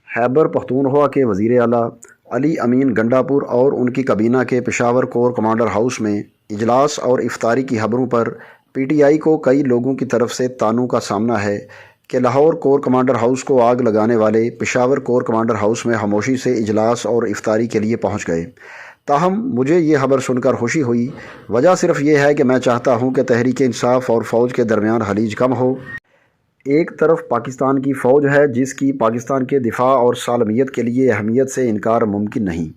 خیبر پختونخوا کے وزیر اعلیٰ علی امین گنڈاپور اور ان کی کابینہ کے پشاور کور کمانڈر ہاؤس میں اجلاس اور افطاری کی خبروں پر پی ٹی آئی کو کئی لوگوں کی طرف سے طعنوں کا سامنا ہے کہ لاہور کور کمانڈر ہاؤس کو آگ لگانے والے پشاور کور کمانڈر ہاؤس میں خاموشی سے اجلاس اور افطاری کے لیے پہنچ گئے۔ تاہم مجھے یہ خبر سن کر خوشی ہوئی۔ وجہ صرف یہ ہے کہ میں چاہتا ہوں کہ تحریک انصاف اور فوج کے درمیان خلیج کم ہو۔ ایک طرف پاکستان کی فوج ہے جس کی پاکستان کے دفاع اور سالمیت کے لیے اہمیت سے انکار ممکن نہیں،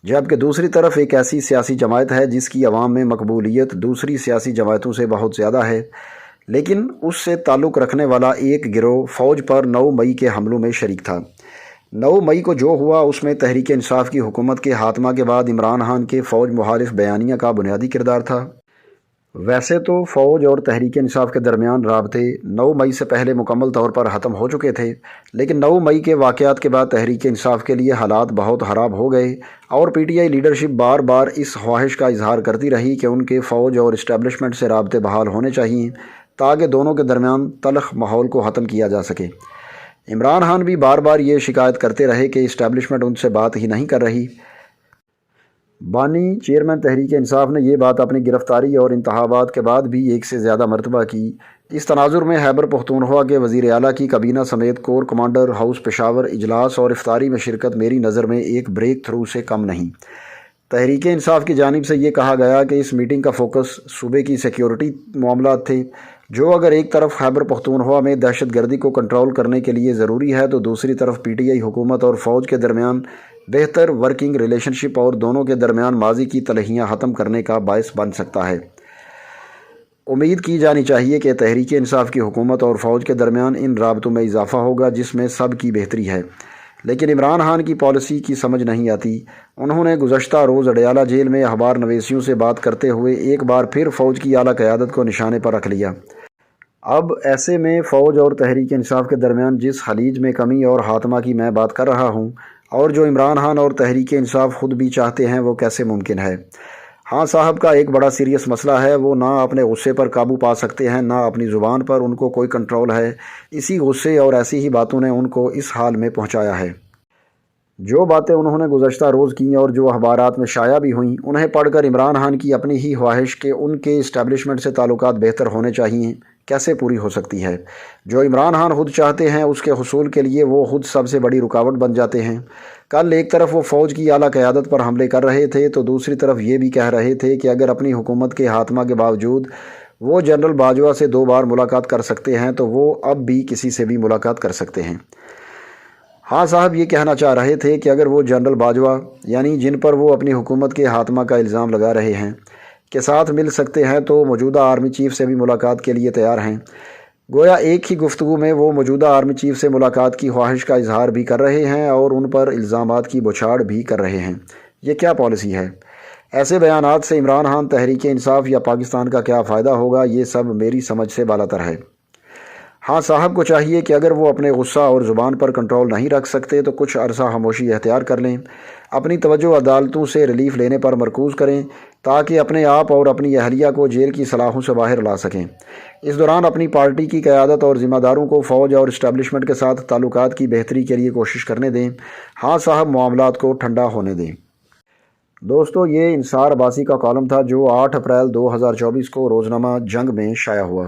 جبکہ دوسری طرف ایک ایسی سیاسی جماعت ہے جس کی عوام میں مقبولیت دوسری سیاسی جماعتوں سے بہت زیادہ ہے، لیکن اس سے تعلق رکھنے والا ایک گروہ فوج پر 9 مئی کے حملوں میں شریک تھا۔ 9 مئی کو جو ہوا اس میں تحریک انصاف کی حکومت کے خاتمہ کے بعد عمران خان کے فوج مخالف بیانیہ کا بنیادی کردار تھا۔ ویسے تو فوج اور تحریک انصاف کے درمیان رابطے 9 مئی سے پہلے مکمل طور پر ختم ہو چکے تھے، لیکن 9 مئی کے واقعات کے بعد تحریک انصاف کے لیے حالات بہت خراب ہو گئے اور پی ٹی آئی لیڈرشپ بار بار اس خواہش کا اظہار کرتی رہی کہ ان کے فوج اور اسٹیبلشمنٹ سے رابطے بحال ہونے چاہئیں تاکہ دونوں کے درمیان تلخ ماحول کو ختم کیا جا سکے۔ عمران خان بھی بار بار یہ شکایت کرتے رہے کہ اسٹیبلشمنٹ ان سے بات ہی نہیں کر رہی۔ بانی چیئرمین تحریک انصاف نے یہ بات اپنی گرفتاری اور انتخابات کے بعد بھی ایک سے زیادہ مرتبہ کی۔ اس تناظر میں خیبر پختونخوا کے وزیر اعلیٰ کی کابینہ سمیت کور کمانڈر ہاؤس پشاور اجلاس اور افطاری میں شرکت میری نظر میں ایک بریک تھرو سے کم نہیں۔ تحریک انصاف کی جانب سے یہ کہا گیا کہ اس میٹنگ کا فوکس صوبے کی سیکیورٹی معاملات تھے، جو اگر ایک طرف خیبر پختونخوا میں دہشت گردی کو کنٹرول کرنے کے لیے ضروری ہے تو دوسری طرف پی ٹی آئی حکومت اور فوج کے درمیان بہتر ورکنگ ریلیشن شپ اور دونوں کے درمیان ماضی کی تلخیاں ختم کرنے کا باعث بن سکتا ہے۔ امید کی جانی چاہیے کہ تحریک انصاف کی حکومت اور فوج کے درمیان ان رابطوں میں اضافہ ہوگا جس میں سب کی بہتری ہے، لیکن عمران خان کی پالیسی کی سمجھ نہیں آتی۔ انہوں نے گزشتہ روز اڈیالہ جیل میں اخبار نویسیوں سے بات کرتے ہوئے ایک بار پھر فوج کی اعلیٰ قیادت کو نشانے پر رکھ لیا۔ اب ایسے میں فوج اور تحریک انصاف کے درمیان جس خلیج میں کمی اور خاتمہ کی میں بات کر رہا ہوں اور جو عمران خان اور تحریک انصاف خود بھی چاہتے ہیں، وہ کیسے ممکن ہے؟ ہاں صاحب کا ایک بڑا سیریس مسئلہ ہے۔ وہ نہ اپنے غصے پر قابو پا سکتے ہیں، نہ اپنی زبان پر ان کو کوئی کنٹرول ہے۔ اسی غصے اور ایسی ہی باتوں نے ان کو اس حال میں پہنچایا ہے۔ جو باتیں انہوں نے گزشتہ روز کیں اور جو اخبارات میں شائع بھی ہوئیں، انہیں پڑھ کر عمران خان کی اپنی ہی خواہش کہ ان کے اسٹیبلشمنٹ سے تعلقات بہتر ہونے چاہئیں کیسے پوری ہو سکتی ہے؟ جو عمران خان خود چاہتے ہیں اس کے حصول کے لیے وہ خود سب سے بڑی رکاوٹ بن جاتے ہیں۔ کل ایک طرف وہ فوج کی اعلیٰ قیادت پر حملے کر رہے تھے تو دوسری طرف یہ بھی کہہ رہے تھے کہ اگر اپنی حکومت کے خاتمہ کے باوجود وہ جنرل باجوہ سے 2 بار ملاقات کر سکتے ہیں تو وہ اب بھی کسی سے بھی ملاقات کر سکتے ہیں۔ ہاں صاحب یہ کہنا چاہ رہے تھے کہ اگر وہ جنرل باجوہ یعنی جن پر وہ اپنی حکومت کے خاتمہ کا الزام لگا رہے ہیں کے ساتھ مل سکتے ہیں تو موجودہ آرمی چیف سے بھی ملاقات کے لیے تیار ہیں۔ گویا ایک ہی گفتگو میں وہ موجودہ آرمی چیف سے ملاقات کی خواہش کا اظہار بھی کر رہے ہیں اور ان پر الزامات کی بوچھاڑ بھی کر رہے ہیں۔ یہ کیا پالیسی ہے؟ ایسے بیانات سے عمران خان، تحریک انصاف یا پاکستان کا کیا فائدہ ہوگا؟ یہ سب میری سمجھ سے بالاتر ہے۔ ہاں صاحب کو چاہیے کہ اگر وہ اپنے غصہ اور زبان پر کنٹرول نہیں رکھ سکتے تو کچھ عرصہ خاموشی اختیار کر لیں، اپنی توجہ عدالتوں سے ریلیف لینے پر مرکوز کریں تاکہ اپنے آپ اور اپنی اہلیہ کو جیل کی سلاخوں سے باہر لا سکیں۔ اس دوران اپنی پارٹی کی قیادت اور ذمہ داروں کو فوج اور اسٹیبلشمنٹ کے ساتھ تعلقات کی بہتری کے لیے کوشش کرنے دیں۔ ہاں صاحب معاملات کو ٹھنڈا ہونے دیں۔ دوستو یہ انصار عباسی کا کالم تھا جو 8 اپریل 2024 کو روزنامہ جنگ میں شائع ہوا۔